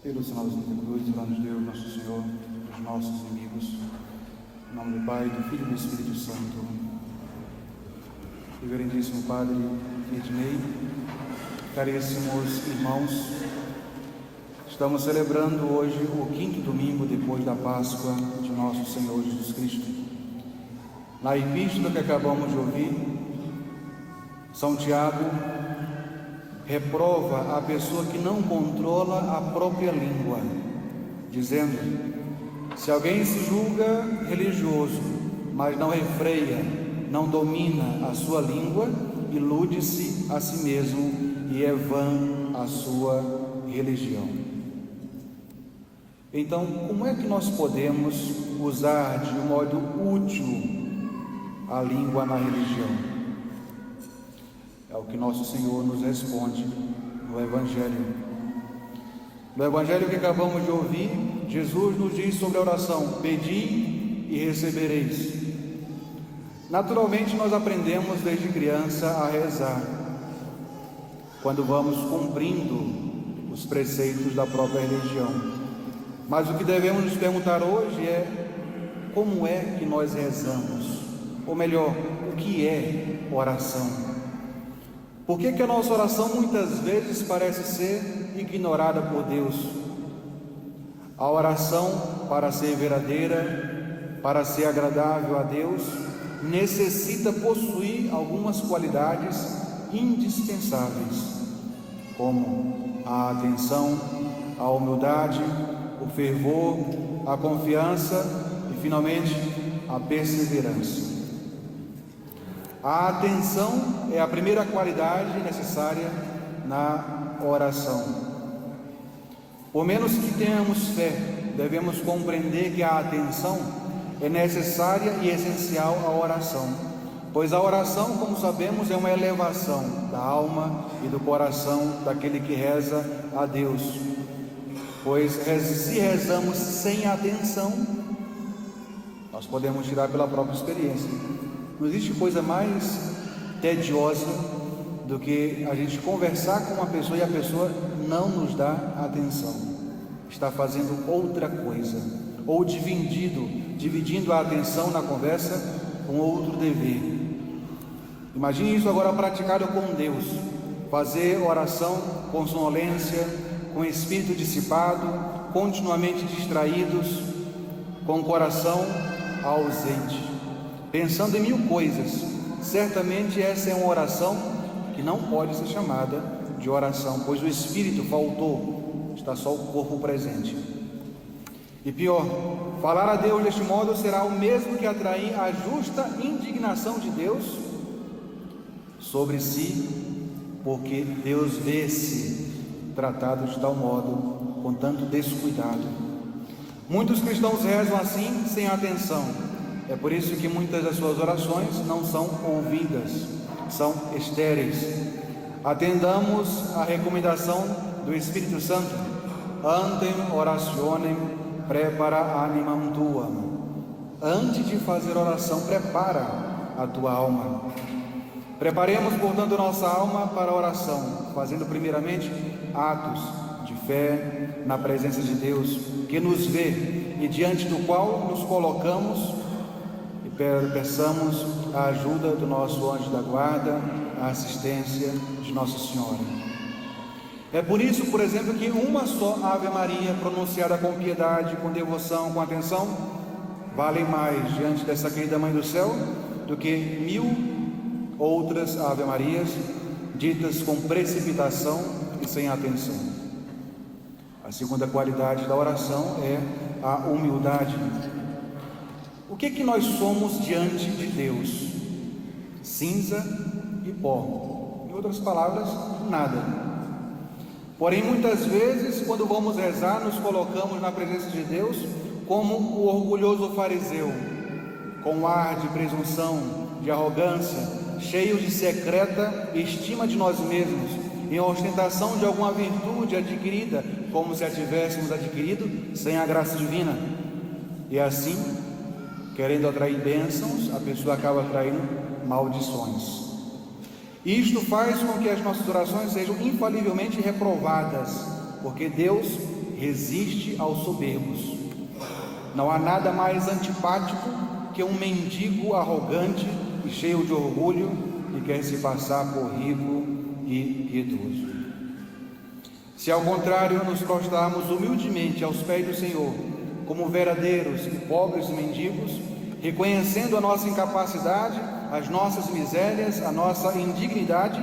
Pelo sinal da Santa Cruz, livra-nos Deus, nosso Senhor, dos nossos inimigos. Em nome do Pai, do Filho e do Espírito Santo. Reverendíssimo Padre Ednei, caríssimos irmãos, estamos celebrando hoje o 5º domingo depois da Páscoa de nosso Senhor Jesus Cristo. Na epístola que acabamos de ouvir, São Tiago reprova a pessoa que não controla a própria língua, dizendo: se alguém se julga religioso, mas não refreia, não domina a sua língua, ilude-se a si mesmo e é vã a sua religião. Então, como é que nós podemos usar de modo útil a língua na religião? É o que nosso Senhor nos responde no Evangelho. No Evangelho que acabamos de ouvir, Jesus nos diz sobre a oração: pedi e recebereis. Naturalmente nós aprendemos desde criança a rezar, quando vamos cumprindo os preceitos da própria religião. Mas o que devemos nos perguntar hoje é: como é que nós rezamos? Ou melhor, o que é oração? Por que a nossa oração muitas vezes parece ser ignorada por Deus? A oração, para ser verdadeira, para ser agradável a Deus, necessita possuir algumas qualidades indispensáveis, como a atenção, a humildade, o fervor, a confiança e, finalmente, a perseverança. A atenção é a primeira qualidade necessária na oração. Por menos que tenhamos fé, devemos compreender que a atenção é necessária e essencial à oração, pois a oração, como sabemos, é uma elevação da alma e do coração daquele que reza a Deus. Pois se rezamos sem atenção, nós podemos tirar pela própria experiência. Não existe coisa mais tediosa do que a gente conversar com uma pessoa e a pessoa não nos dá atenção, está fazendo outra coisa, ou dividindo a atenção na conversa com outro dever. Imagine isso agora praticado com Deus: fazer oração com sonolência, com espírito dissipado, continuamente distraídos, com o coração ausente, pensando em mil coisas. Certamente essa é uma oração que não pode ser chamada de oração, pois o espírito faltou, está só o corpo presente. E pior, falar a Deus deste modo será o mesmo que atrair a justa indignação de Deus sobre si, porque Deus vê-se tratado de tal modo, com tanto descuidado. Muitos cristãos rezam assim, sem atenção. É por isso que muitas das suas orações não são ouvidas, são estéreis. Atendamos a recomendação do Espírito Santo: antem orationem prepara animam tuam. Antes de fazer oração, prepara a tua alma. Preparemos, portanto, nossa alma para a oração, fazendo primeiramente atos de fé na presença de Deus, que nos vê e diante do qual nos colocamos, peçamos a ajuda do nosso anjo da guarda, a assistência de Nossa Senhora. É por isso, por exemplo, que uma só Ave Maria, pronunciada com piedade, com devoção, com atenção, vale mais diante dessa querida Mãe do Céu do que 1000 outras Ave Marias ditas com precipitação e sem atenção. A segunda qualidade da oração é a humildade. O que nós somos diante de Deus? Cinza e pó. Em outras palavras, nada. Porém, muitas vezes, quando vamos rezar, nos colocamos na presença de Deus como o orgulhoso fariseu, com ar de presunção, de arrogância, cheio de secreta estima de nós mesmos, em ostentação de alguma virtude adquirida, como se a tivéssemos adquirido sem a graça divina. E assim, querendo atrair bênçãos, a pessoa acaba atraindo maldições. Isto faz com que as nossas orações sejam infalivelmente reprovadas, porque Deus resiste aos soberbos. Não há nada mais antipático que um mendigo arrogante e cheio de orgulho que quer se passar por rico e piedoso. Se ao contrário nos prostrarmos humildemente aos pés do Senhor, como verdadeiros e pobres mendigos, reconhecendo a nossa incapacidade, as nossas misérias, a nossa indignidade,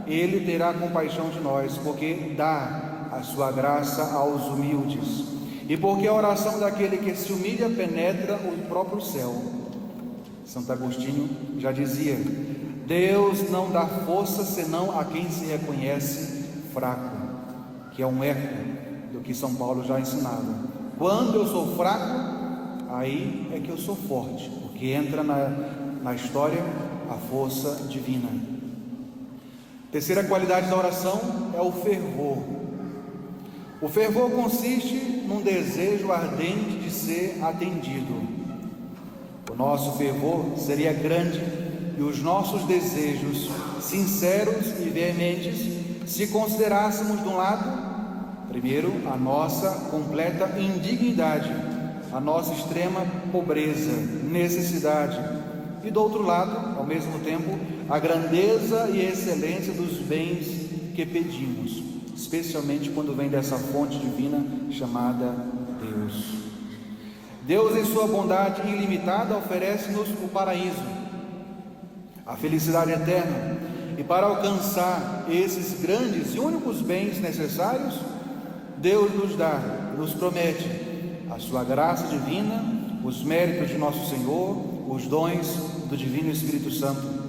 Ele terá compaixão de nós, porque dá a sua graça aos humildes, e porque a oração daquele que se humilha penetra o próprio céu. Santo Agostinho já dizia: Deus não dá força senão a quem se reconhece fraco, que é um eco do que São Paulo já ensinava. Quando eu sou fraco, aí é que eu sou forte, porque entra na história a força divina. Terceira qualidade da oração é o fervor. O fervor consiste num desejo ardente de ser atendido. O nosso fervor seria grande e os nossos desejos sinceros e veementes se considerássemos de um lado, primeiro, a nossa completa indignidade, a nossa extrema pobreza, necessidade, e do outro lado, ao mesmo tempo, a grandeza e a excelência dos bens que pedimos, especialmente quando vem dessa fonte divina chamada Deus. Deus, em sua bondade ilimitada, oferece-nos o paraíso, a felicidade eterna, e para alcançar esses grandes e únicos bens necessários, Deus nos promete a sua graça divina, os méritos de nosso Senhor, os dons do Divino Espírito Santo.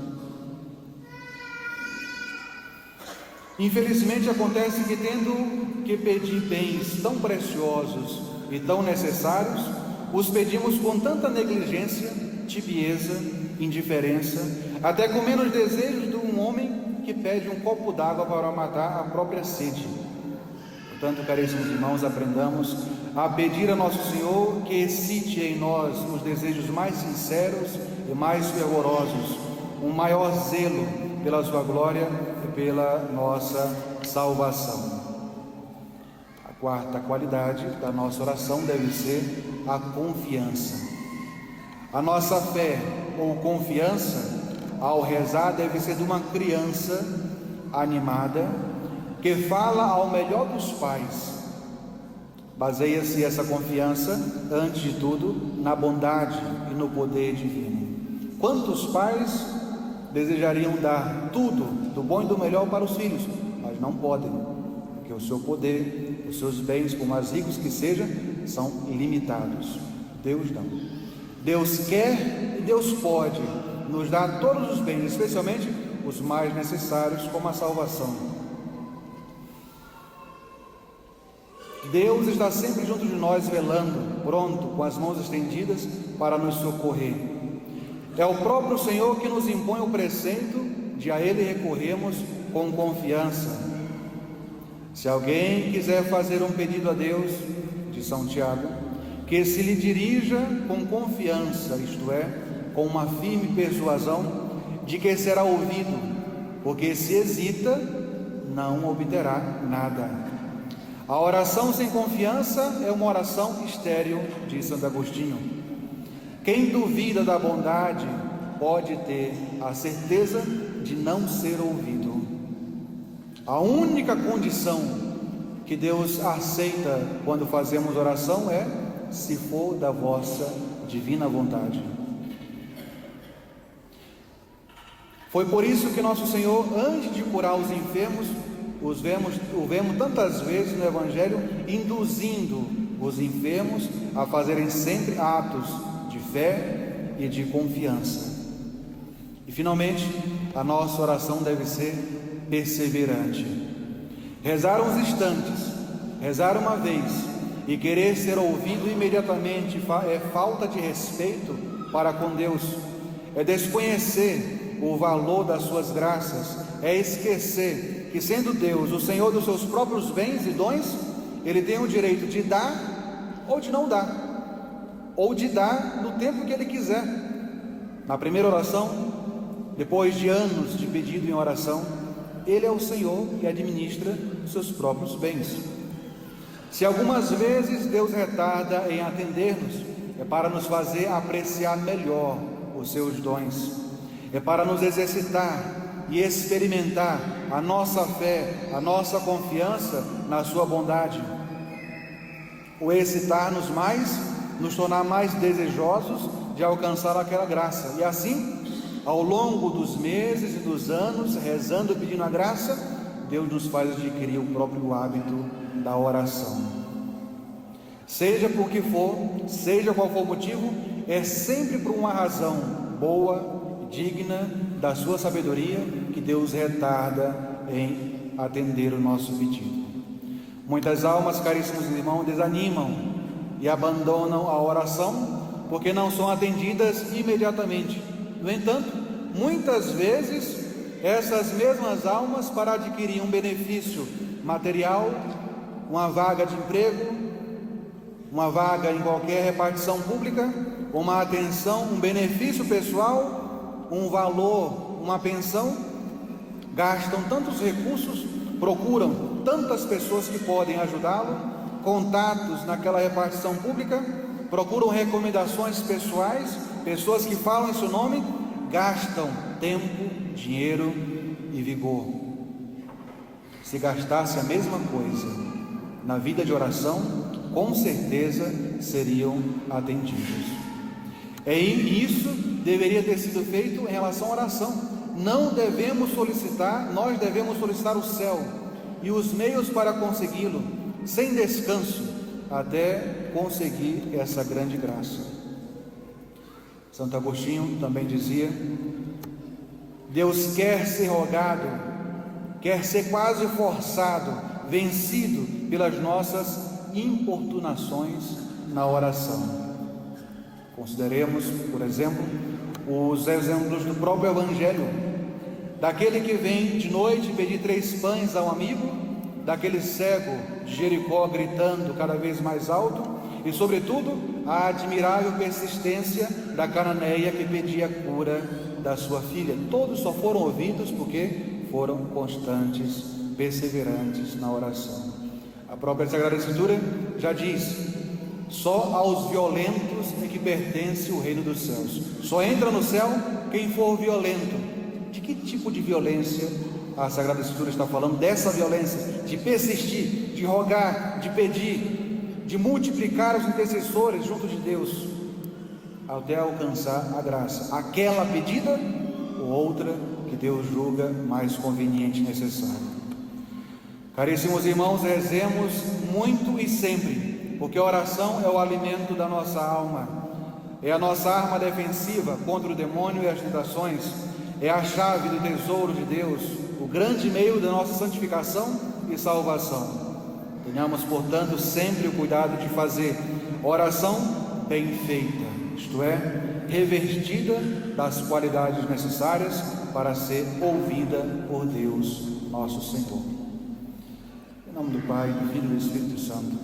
Infelizmente acontece que, tendo que pedir bens tão preciosos e tão necessários, os pedimos com tanta negligência, tibieza, indiferença, até com menos desejos de um homem que pede um copo d'água para matar a própria sede. Portanto, caríssimos irmãos, aprendamos a pedir a nosso Senhor que excite em nós os desejos mais sinceros e mais fervorosos, um maior zelo pela sua glória e pela nossa salvação. A quarta qualidade da nossa oração deve ser a confiança. A nossa fé ou confiança ao rezar deve ser de uma criança animada que fala ao melhor dos pais. Baseia-se essa confiança, antes de tudo, na bondade e no poder divino. Quantos pais desejariam dar tudo do bom e do melhor para os filhos, mas não podem, porque o seu poder, os seus bens, por mais ricos que sejam, são limitados. Deus não. Deus quer e Deus pode nos dar todos os bens, especialmente os mais necessários, como a salvação. Deus está sempre junto de nós, velando, pronto, com as mãos estendidas para nos socorrer. É o próprio Senhor que nos impõe o preceito de a Ele recorrermos com confiança. Se alguém quiser fazer um pedido a Deus, de São Tiago, que se lhe dirija com confiança, isto é, com uma firme persuasão de que será ouvido, porque se hesita, não obterá nada. A oração sem confiança é uma oração estéril, diz Santo Agostinho. Quem duvida da bondade pode ter a certeza de não ser ouvido. A única condição que Deus aceita quando fazemos oração é se for da vossa divina vontade. Foi por isso que nosso Senhor, antes de curar os enfermos, o vemos tantas vezes no Evangelho induzindo os enfermos a fazerem sempre atos de fé e de confiança. E finalmente, a nossa oração deve ser perseverante. Rezar uns instantes, rezar uma vez e querer ser ouvido imediatamente é falta de respeito para com Deus, é desconhecer o valor das suas graças, é esquecer que, sendo Deus o Senhor dos seus próprios bens e dons, Ele tem o direito de dar ou de não dar, ou de dar no tempo que Ele quiser. Na primeira oração, depois de anos de pedido em oração, Ele é o Senhor que administra os seus próprios bens. Se algumas vezes Deus retarda em atender-nos, é para nos fazer apreciar melhor os seus dons, é para nos exercitar e experimentar a nossa fé, a nossa confiança na sua bondade, o excitar-nos mais, nos tornar mais desejosos de alcançar aquela graça, e assim, ao longo dos meses e dos anos, rezando e pedindo a graça, Deus nos faz adquirir o próprio hábito da oração. Seja por que for, seja qual for o motivo, é sempre por uma razão boa, digna da sua sabedoria, que Deus retarda em atender o nosso pedido. Muitas almas, caríssimos irmãos, desanimam e abandonam a oração porque não são atendidas imediatamente. No entanto, muitas vezes essas mesmas almas, para adquirir um benefício material, uma vaga de emprego, uma vaga em qualquer repartição pública, uma atenção, um benefício pessoal, um valor, uma pensão, gastam tantos recursos, procuram tantas pessoas que podem ajudá-lo, contatos naquela repartição pública, procuram recomendações pessoais, pessoas que falam em seu nome, gastam tempo, dinheiro e vigor. Se gastasse a mesma coisa na vida de oração, com certeza seriam atendidos. E isso deveria ter sido feito em relação à oração. Não devemos solicitar, nós devemos solicitar o céu e os meios para consegui-lo, sem descanso, até conseguir essa grande graça. Santo Agostinho também dizia: Deus quer ser rogado, quer ser quase forçado, vencido pelas nossas importunações na oração. Consideremos, por exemplo, os exemplos do próprio Evangelho, daquele que vem de noite pedir 3 pães a um amigo, daquele cego de Jericó gritando cada vez mais alto, e sobretudo a admirável persistência da cananeia que pedia a cura da sua filha. Todos só foram ouvidos porque foram constantes, perseverantes na oração. A própria Sagrada Escritura já diz: só aos violentos é que pertence o reino dos céus. Só entra no céu quem for violento. De que tipo de violência a Sagrada Escritura está falando? Dessa violência de persistir, de rogar, de pedir, de multiplicar os intercessores junto de Deus, até alcançar a graça, aquela pedida ou outra que Deus julga mais conveniente e necessária. Caríssimos irmãos, rezemos muito e sempre, porque a oração é o alimento da nossa alma, é a nossa arma defensiva contra o demônio e as tentações, é a chave do tesouro de Deus, o grande meio da nossa santificação e salvação. Tenhamos, portanto, sempre o cuidado de fazer oração bem feita, isto é, revestida das qualidades necessárias para ser ouvida por Deus, nosso Senhor. Em nome do Pai, do Filho e do Espírito Santo.